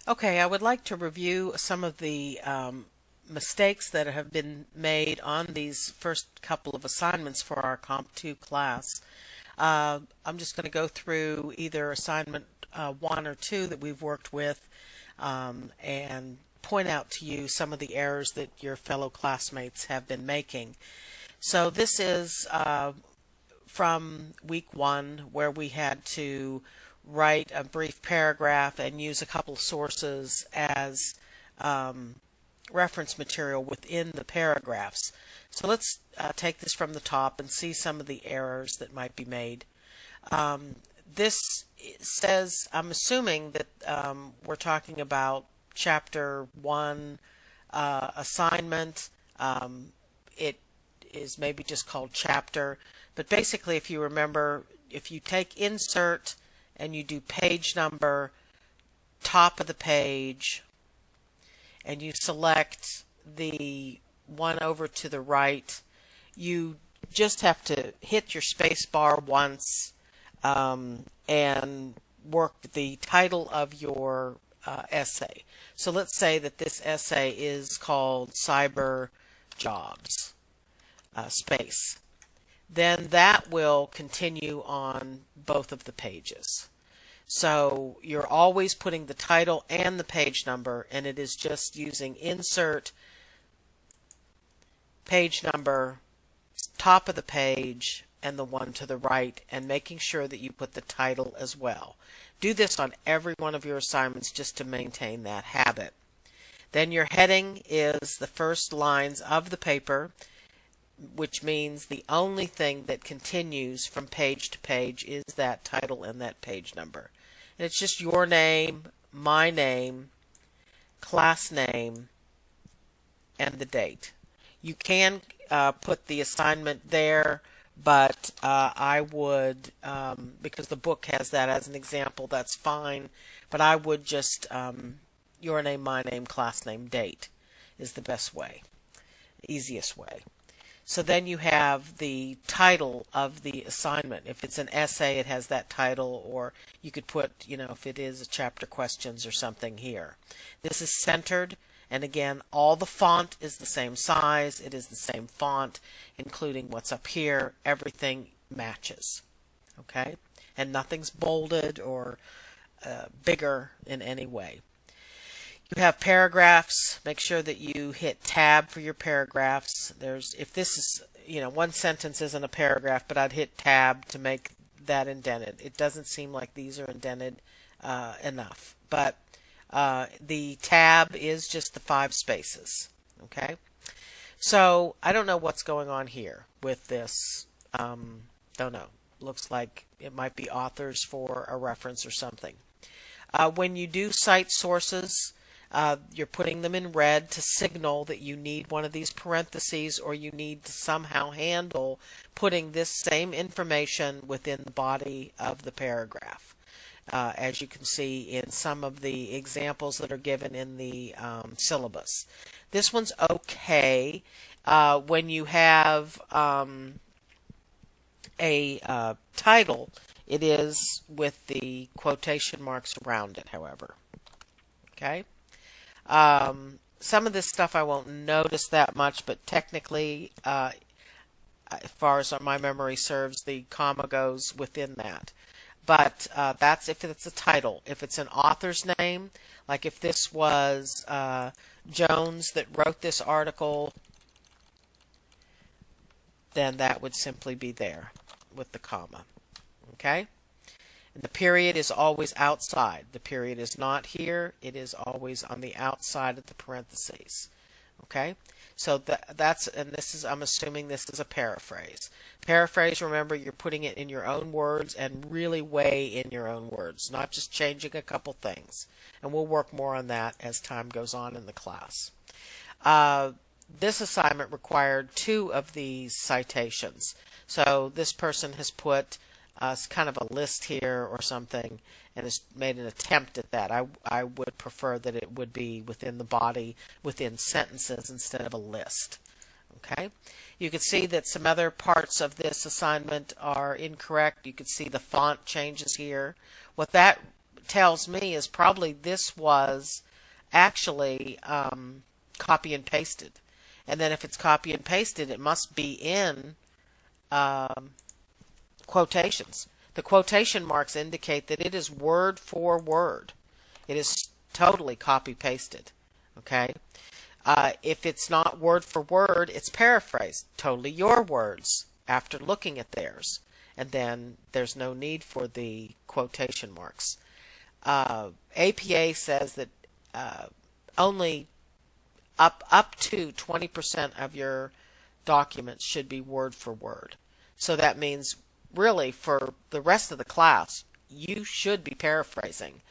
Okay, I would like to review some of the mistakes that have been made on these first couple of assignments for our Comp 2 class. I'm just going to go through either assignment 1 or 2 that we've worked with and point out to you some of the errors that your fellow classmates have been making. So this is from week 1 where we had to write a brief paragraph and use a couple sources as reference material within the paragraphs. So let's take this from the top and see some of the errors that might be made. This says, I'm assuming that we're talking about chapter 1 assignment. It is maybe just called chapter, but basically if you remember, if you take insert and you do page number, top of the page, and you select the one over to the right, you just have to hit your space bar once and work the title of your essay. So let's say that this essay is called Cyber Jobs, space. Then that will continue on both of the pages. So you're always putting the title and the page number, and it is just using insert, page number, top of the page, and the one to the right, and making sure that you put the title as well. Do this on every one of your assignments just to maintain that habit. Then your heading is the first lines of the paper, which means the only thing that continues from page to page is that title and that page number. And it's just your name, my name, class name, and the date. You can put the assignment there, but I would, because the book has that as an example, that's fine, but I would just, your name, my name, class name, date is the best way, easiest way. So then you have the title of the assignment. If it's an essay, it has that title, or you could put, if it is a chapter questions or something here. This is centered, and again, all the font is the same size. It is the same font, including what's up here. Everything matches, okay? And nothing's bolded or bigger in any way. You have paragraphs. Make sure that you hit tab for your paragraphs. If this is, one sentence isn't a paragraph, but I'd hit tab to make that indented. It doesn't seem like these are indented enough, but the tab is just the 5 spaces. Okay, so I don't know what's going on here with this. Don't know. Looks like it might be authors for a reference or something. When you do cite sources, you're putting them in red to signal that you need one of these parentheses, or you need to somehow handle putting this same information within the body of the paragraph. As you can see in some of the examples that are given in the syllabus. This one's okay. When you have a title, it is with the quotation marks around it, however. Okay. Some of this stuff I won't notice that much, but technically, as far as my memory serves, the comma goes within that. But that's if it's a title. If it's an author's name, like if this was Jones that wrote this article, then that would simply be there with the comma. Okay? And the period is always outside. The period is not here. It is always on the outside of the parentheses. Okay? So I'm assuming this is a paraphrase. Paraphrase, remember, you're putting it in your own words and really way in your own words, not just changing a couple things. And we'll work more on that as time goes on in the class. This assignment required 2 of these citations. So this person has put kind of a list here or something and has made an attempt at that. I would prefer that it would be within the body, within sentences instead of a list. Okay? You can see that some other parts of this assignment are incorrect. You can see the font changes here. What that tells me is probably this was actually copy and pasted. And then if it's copy and pasted, it must be in quotations. The quotation marks indicate that it is word for word. It is totally copy pasted. Okay? If it's not word for word, it's paraphrased. Totally your words after looking at theirs. And then there's no need for the quotation marks. APA says that only up to 20% of your documents should be word for word. So that means really for the rest of the class, you should be paraphrasing.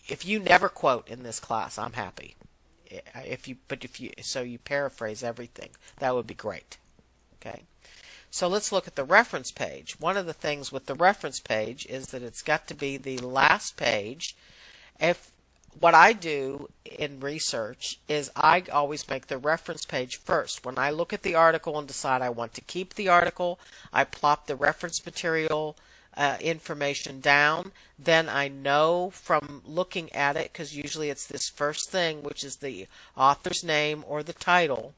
If you never quote in this class, I'm happy. If you paraphrase everything, that would be great. Okay. So let's look at the reference page. One of the things with the reference page is that it's got to be the last page. What I do in research is I always make the reference page first. When I look at the article and decide I want to keep the article, I plop the reference material information down. Then I know from looking at it, because usually it's this first thing, which is the author's name or the title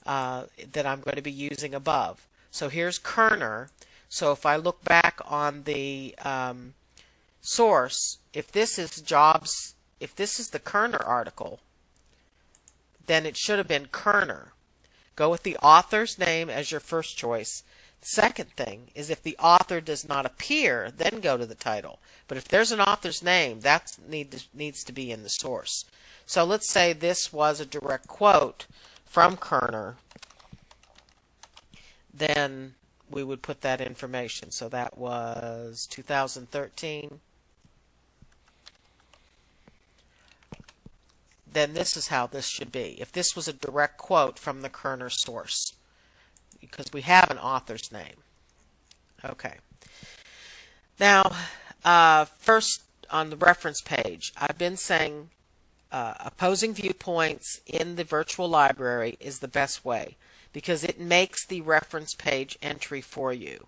that I'm going to be using above. So here's Kerner. So if I look back on the source, if this is the Kerner article, then it should have been Kerner. Go with the author's name as your first choice. Second thing is if the author does not appear, then go to the title. But if there's an author's name, that needs to be in the source. So let's say this was a direct quote from Kerner. Then we would put that information. So that was 2013. Then this is how this should be. If this was a direct quote from the Kerner source, because we have an author's name. Okay. Now, first on the reference page, I've been saying opposing viewpoints in the virtual library is the best way because it makes the reference page entry for you.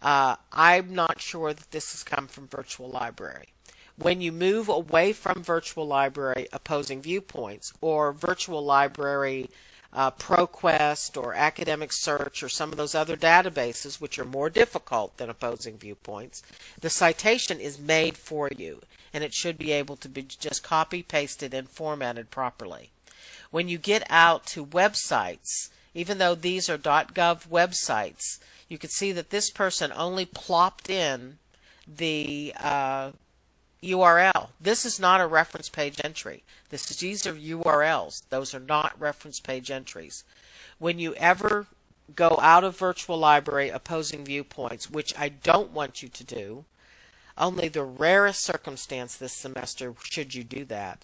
I'm not sure that this has come from virtual library. When you move away from virtual library opposing viewpoints or virtual library ProQuest or Academic Search or some of those other databases which are more difficult than opposing viewpoints, the citation is made for you and it should be able to be just copy pasted and formatted properly. When you get out to websites, even though these are .gov websites, you can see that this person only plopped in the URL. This is not a reference page entry. These are URLs. Those are not reference page entries. When you ever go out of virtual library opposing viewpoints, which I don't want you to do, only the rarest circumstance this semester should you do that.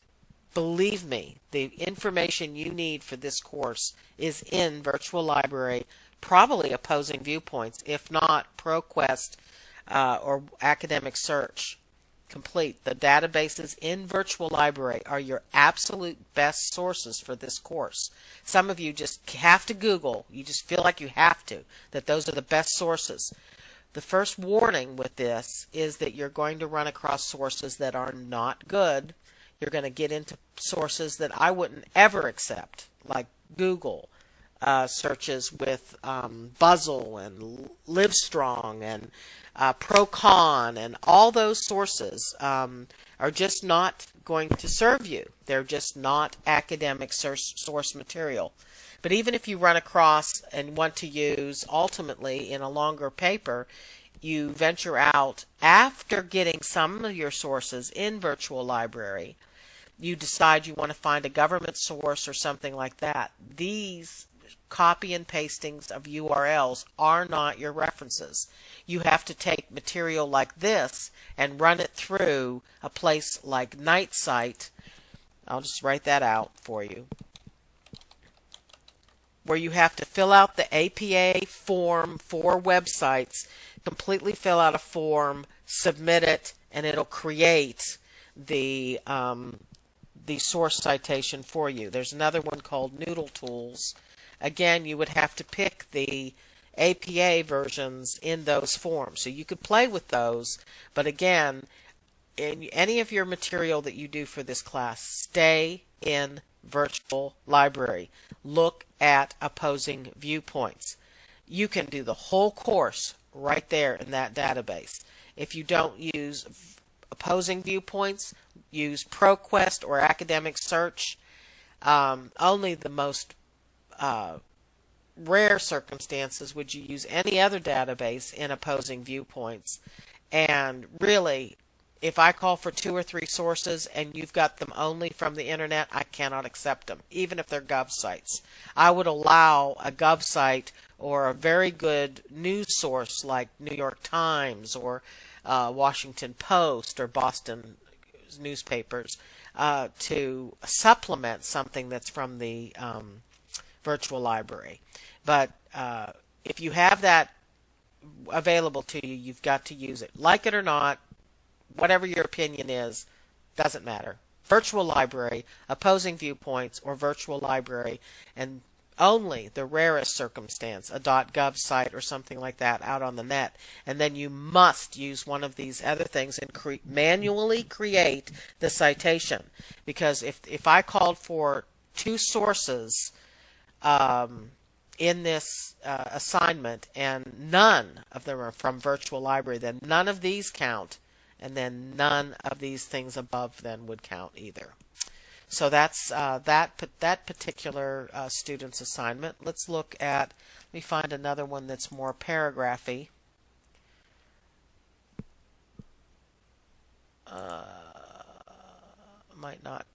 Believe me, the information you need for this course is in virtual library, probably opposing viewpoints, if not ProQuest or Academic Search. Complete. The databases in virtual library are your absolute best sources for this course. Some of you just have to Google. You just feel like you have to, that those are the best sources. The first warning with this is that you're going to run across sources that are not good. You're going to get into sources that I wouldn't ever accept, like Google searches with Buzzle and Livestrong and Procon, and all those sources are just not going to serve you. They're just not academic source material. But even if you run across and want to use ultimately in a longer paper, you venture out after getting some of your sources in virtual library, you decide you want to find a government source or something like that. These copy and pastings of URLs are not your references. You have to take material like this and run it through a place like NightSite. I'll just write that out for you, where you have to fill out the APA form for websites, completely fill out a form, submit it, and it'll create the source citation for you. There's another one called Noodle Tools. Again, you would have to pick the APA versions in those forms. So you could play with those, but again, in any of your material that you do for this class, stay in Virtual Library. Look at opposing viewpoints. You can do the whole course right there in that database. If you don't use opposing viewpoints, use ProQuest or Academic Search. Only the most rare circumstances would you use any other database in opposing viewpoints. And really, if I call for 2 or 3 sources and you've got them only from the internet, I cannot accept them, even if they're Gov sites. I would allow a Gov site or a very good news source like New York Times or Washington Post or Boston newspapers to supplement something that's from the virtual library. But if you have that available to you, you've got to use it. Like it or not, whatever your opinion is, doesn't matter. Virtual library, opposing viewpoints, or virtual library, and only the rarest circumstance, a .gov site or something like that out on the net. And then you must use one of these other things and manually create the citation. Because if I called for 2 sources in this assignment and none of them are from virtual library, then none of these count, and then none of these things above then would count either. So that's that particular student's assignment. Let's look at, let me find another one that's more paragraphy. Might not,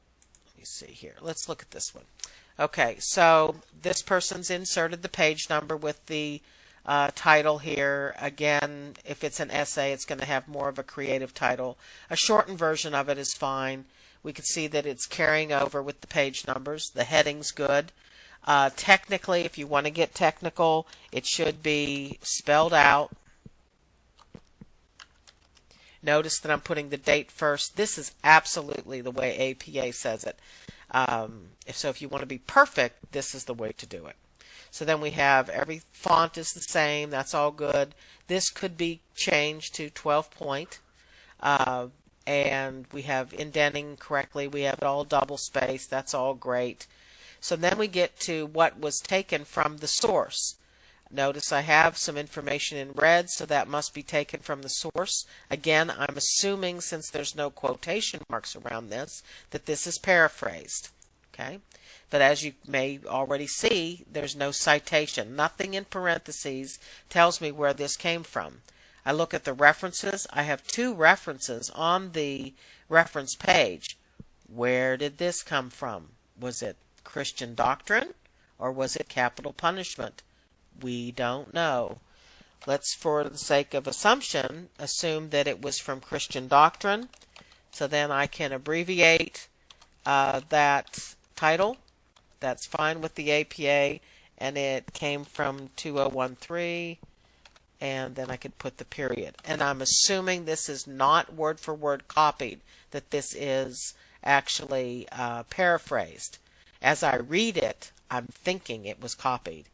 let me see here. Let's look at this one. Okay, so this person's inserted the page number with the title here. Again, if it's an essay, it's going to have more of a creative title. A shortened version of it is fine. We can see that it's carrying over with the page numbers. The heading's good. Technically, if you want to get technical, it should be spelled out. Notice that I'm putting the date first. This is absolutely the way APA says it. So if you want to be perfect, this is the way to do it. So then we have every font is the same. That's all good. This could be changed to 12 point. And we have indenting correctly. We have it all double spaced. That's all great. So then we get to what was taken from the source. Notice I have some information in red, so that must be taken from the source. Again, I'm assuming, since there's no quotation marks around this, that this is paraphrased. Okay? But as you may already see, there's no citation. Nothing in parentheses tells me where this came from. I look at the references. I have 2 references on the reference page. Where did this come from? Was it Christian doctrine or was it capital punishment? We don't know. Let's, for the sake of assumption, assume that it was from Christian doctrine. So then I can abbreviate that title. That's fine with the APA. And it came from 2013. And then I could put the period. And I'm assuming this is not word for word copied, that this is actually paraphrased. As I read it, I'm thinking it was copied.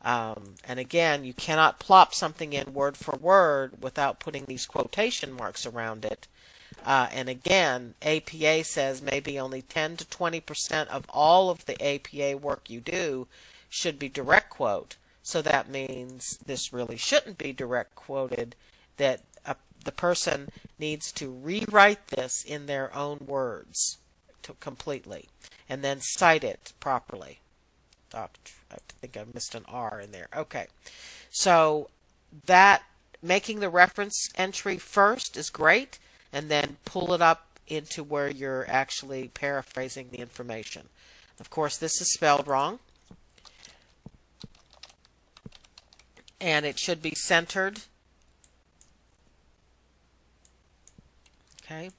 And again, you cannot plop something in word for word without putting these quotation marks around it. And again, APA says maybe only 10 to 20% of all of the APA work you do should be direct quote. So that means this really shouldn't be direct quoted, that the person needs to rewrite this in their own words completely and then cite it properly. I think I missed an R in there. Okay. So that making the reference entry first is great, and then pull it up into where you're actually paraphrasing the information. Of course, this is spelled wrong. And it should be centered. Okay.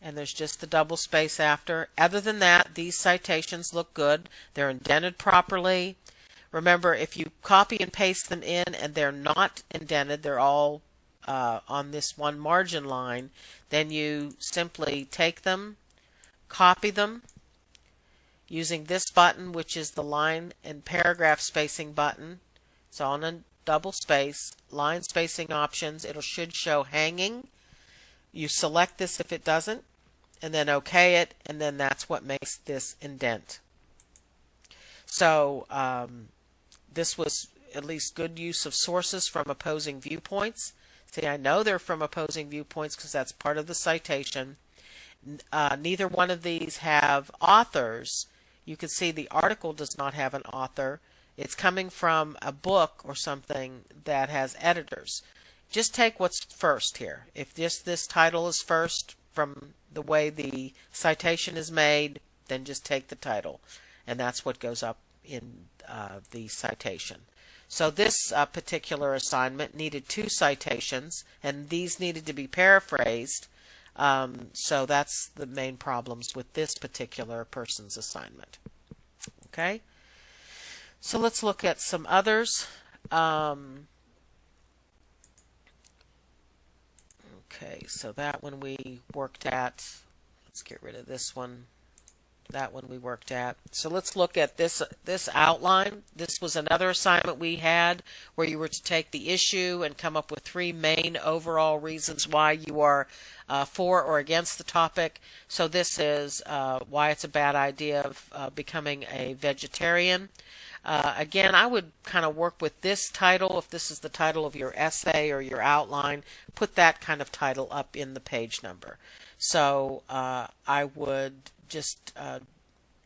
And there's just the double space after. Other than that, these citations look good. They're indented properly. Remember, if you copy and paste them in and they're not indented, they're all on this one margin line, then you simply take them, copy them using this button, which is the line and paragraph spacing button. It's on a double space, line spacing options. It should show hanging. You select this if it doesn't, and then OK it, and then that's what makes this indent. So this was at least good use of sources from opposing viewpoints. See, I know they're from opposing viewpoints because that's part of the citation. Neither one of these have authors. You can see the article does not have an author. It's coming from a book or something that has editors. Just take what's first here. If this title is first from the way the citation is made, then just take the title. And that's what goes up in the citation. So this particular assignment needed 2 citations, and these needed to be paraphrased. So that's the main problems with this particular person's assignment. Okay, so let's look at some others. Okay, so that one we worked at. Let's get rid of this one. That one we worked at. So let's look at this outline. This was another assignment we had where you were to take the issue and come up with 3 main overall reasons why you are for or against the topic. So this is why it's a bad idea of becoming a vegetarian. Again, I would kind of work with this title. If this is the title of your essay or your outline, put that kind of title up in the page number. So I would just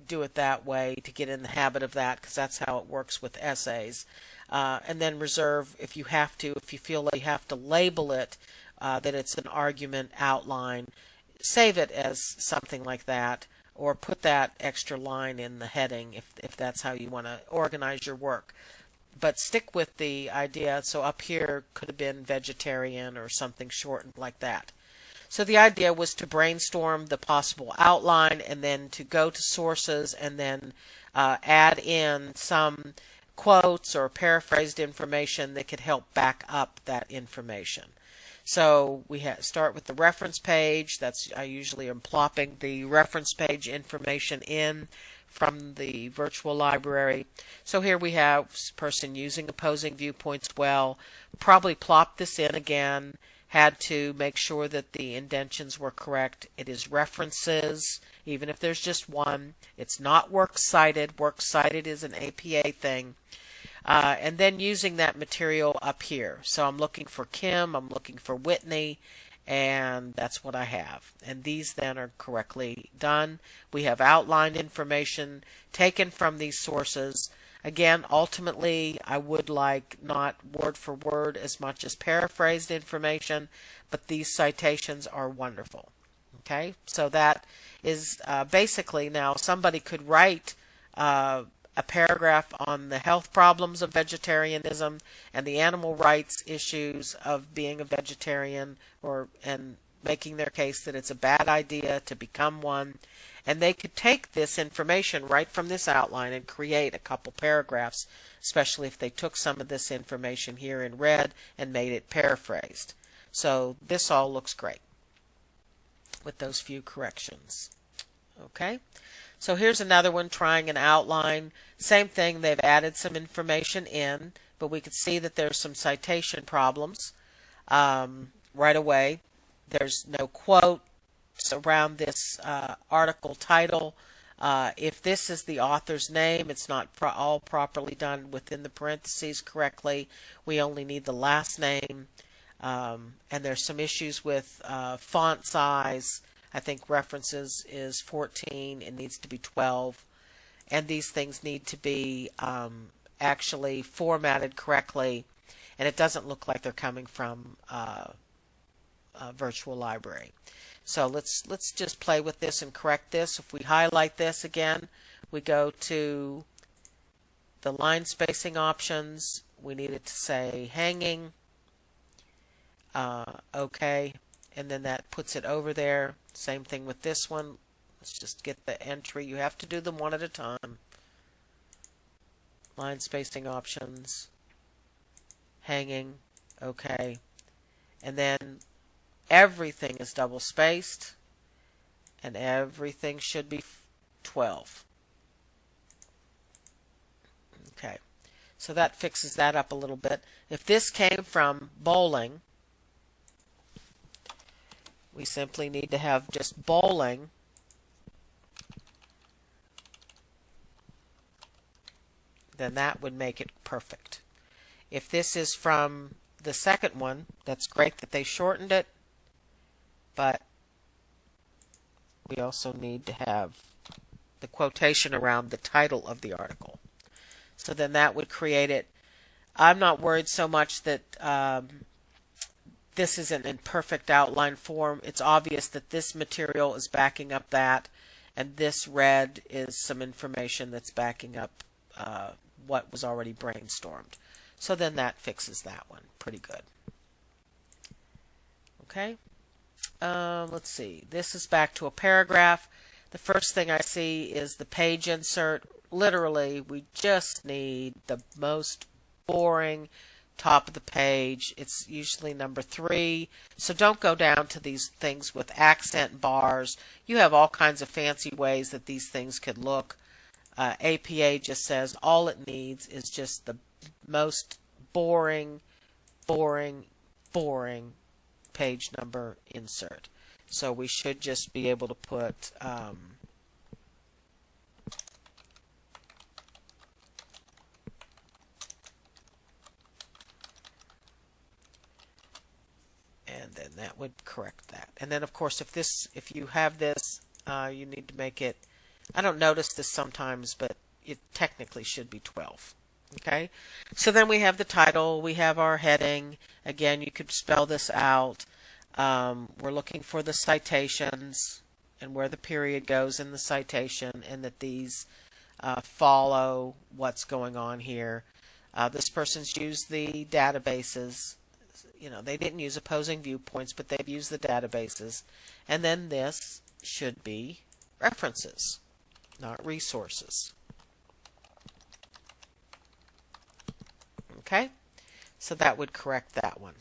do it that way to get in the habit of that, because that's how it works with essays. And then reserve, if you have to, if you feel like you have to label it that it's an argument outline, save it as something like that, or put that extra line in the heading if that's how you want to organize your work. But stick with the idea, so up here could have been vegetarian or something shortened like that. So the idea was to brainstorm the possible outline and then to go to sources and then add in some quotes or paraphrased information that could help back up that information. So we start with the reference page. I usually am plopping the reference page information in from the virtual library. So here we have this person using opposing viewpoints well. Probably plop this in again. Had to make sure that the indentions were correct. It is references, even if there's just one. It's not works cited. Works cited is an APA thing. And then using that material up here. So I'm looking for Kim, I'm looking for Whitney, and that's what I have. And these then are correctly done. We have outlined information taken from these sources. Again, ultimately, I would like not word for word as much as paraphrased information, but these citations are wonderful. Okay, so that is basically, now somebody could write a paragraph on the health problems of vegetarianism and the animal rights issues of being a vegetarian, and making their case that it's a bad idea to become one. And they could take this information right from this outline and create a couple paragraphs, especially if they took some of this information here in red and made it paraphrased. So this all looks great with those few corrections. Okay, so here's another one trying an outline. Same thing, they've added some information in, but we could see that there's some citation problems right away. There's no quote around this article title. If this is the author's name, it's not all properly done within the parentheses correctly. We only need the last name. And there's some issues with font size. I think references is 14. It needs to be 12. And these things need to be actually formatted correctly. And it doesn't look like they're coming from a virtual library. So let's just play with this and correct this. If we highlight this again, we go to the line spacing options. We need it to say hanging. Okay, and then that puts it over there. Same thing with this one. Let's just get the entry. You have to do them one at a time. Line spacing options, hanging, okay, and then everything is double spaced, and everything should be 12. Okay, so that fixes that up a little bit. If this came from bowling, We simply need to have just bowling. Then that would make it perfect. If this is from the second one, that's great that they shortened it, but we also need to have the quotation around the title of the article. So then that would create it. I'm not worried so much that this isn't in perfect outline form. It's obvious that this material is backing up that, and this red is some information that's backing up what was already brainstormed. So then that fixes that one pretty good. Okay. Let's see. This is back to a paragraph. The first thing I see is the page insert. Literally, we just need the most boring top of the page. It's usually number 3. So don't go down to these things with accent bars. You have all kinds of fancy ways that these things could look. APA just says all it needs is just the most boring page number insert. So we should just be able to put and then that would correct that. And then of course if you have this, you need to make it, I don't notice this sometimes, but it technically should be 12. Okay, so then we have the title, we have our heading. Again, you could spell this out. We're looking for the citations and where the period goes in the citation, and that these follow what's going on here. This person's used the databases. You know, they didn't use opposing viewpoints, but they've used the databases. And then this should be references, not resources. Okay, so that would correct that one.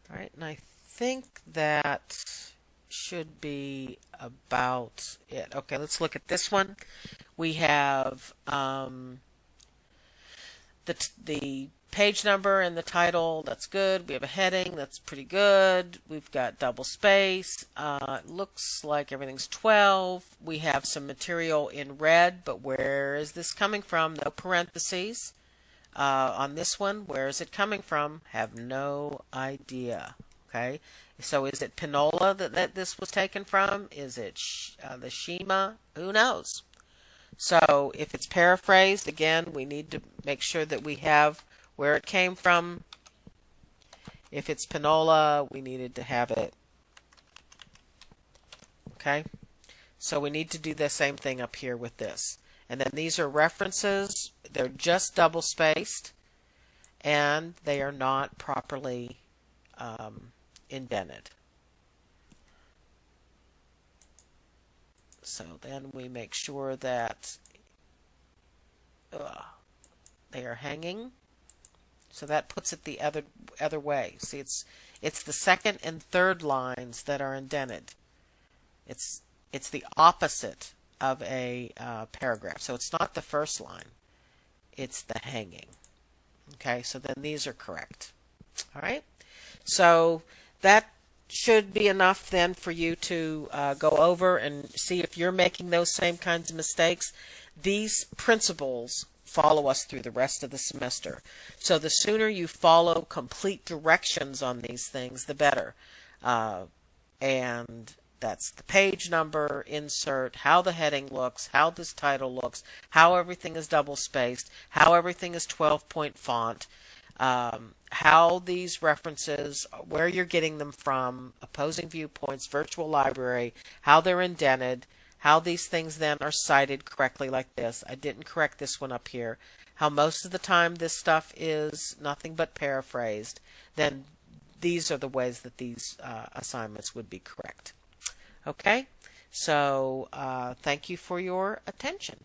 All right, and I think that should be about it. Okay, let's look at this one. We have the page number and the title. That's good. We have a heading. That's pretty good. We've got double space. Looks like everything's 12. We have some material in red, but where is this coming from? No parentheses. On this one, where is it coming from? Have no idea. Okay, so is it Pinola that this was taken from? Is it the Shema? Who knows? So if it's paraphrased, again, we need to make sure that we have where it came from. If it's Pinola, we needed to have it. Okay, so we need to do the same thing up here with this. And then these are references. They're just double spaced, and they are not properly indented. So then we make sure that they are hanging. So that puts it the other way. See, it's the second and third lines that are indented. It's the opposite of a paragraph. So it's not the first line. It's the hanging. Okay, so then these are correct. All right. So that should be enough then for you to go over and see if you're making those same kinds of mistakes. These principles follow us through the rest of the semester. So the sooner you follow complete directions on these things, the better. And that's the page number, insert, how the heading looks, how this title looks, how everything is double spaced, how everything is 12-point font, how these references, where you're getting them from, opposing viewpoints, virtual library, how they're indented, how these things then are cited correctly like this. I didn't correct this one up here. How most of the time this stuff is nothing but paraphrased. Then these are the ways that these assignments would be correct. Okay, so thank you for your attention.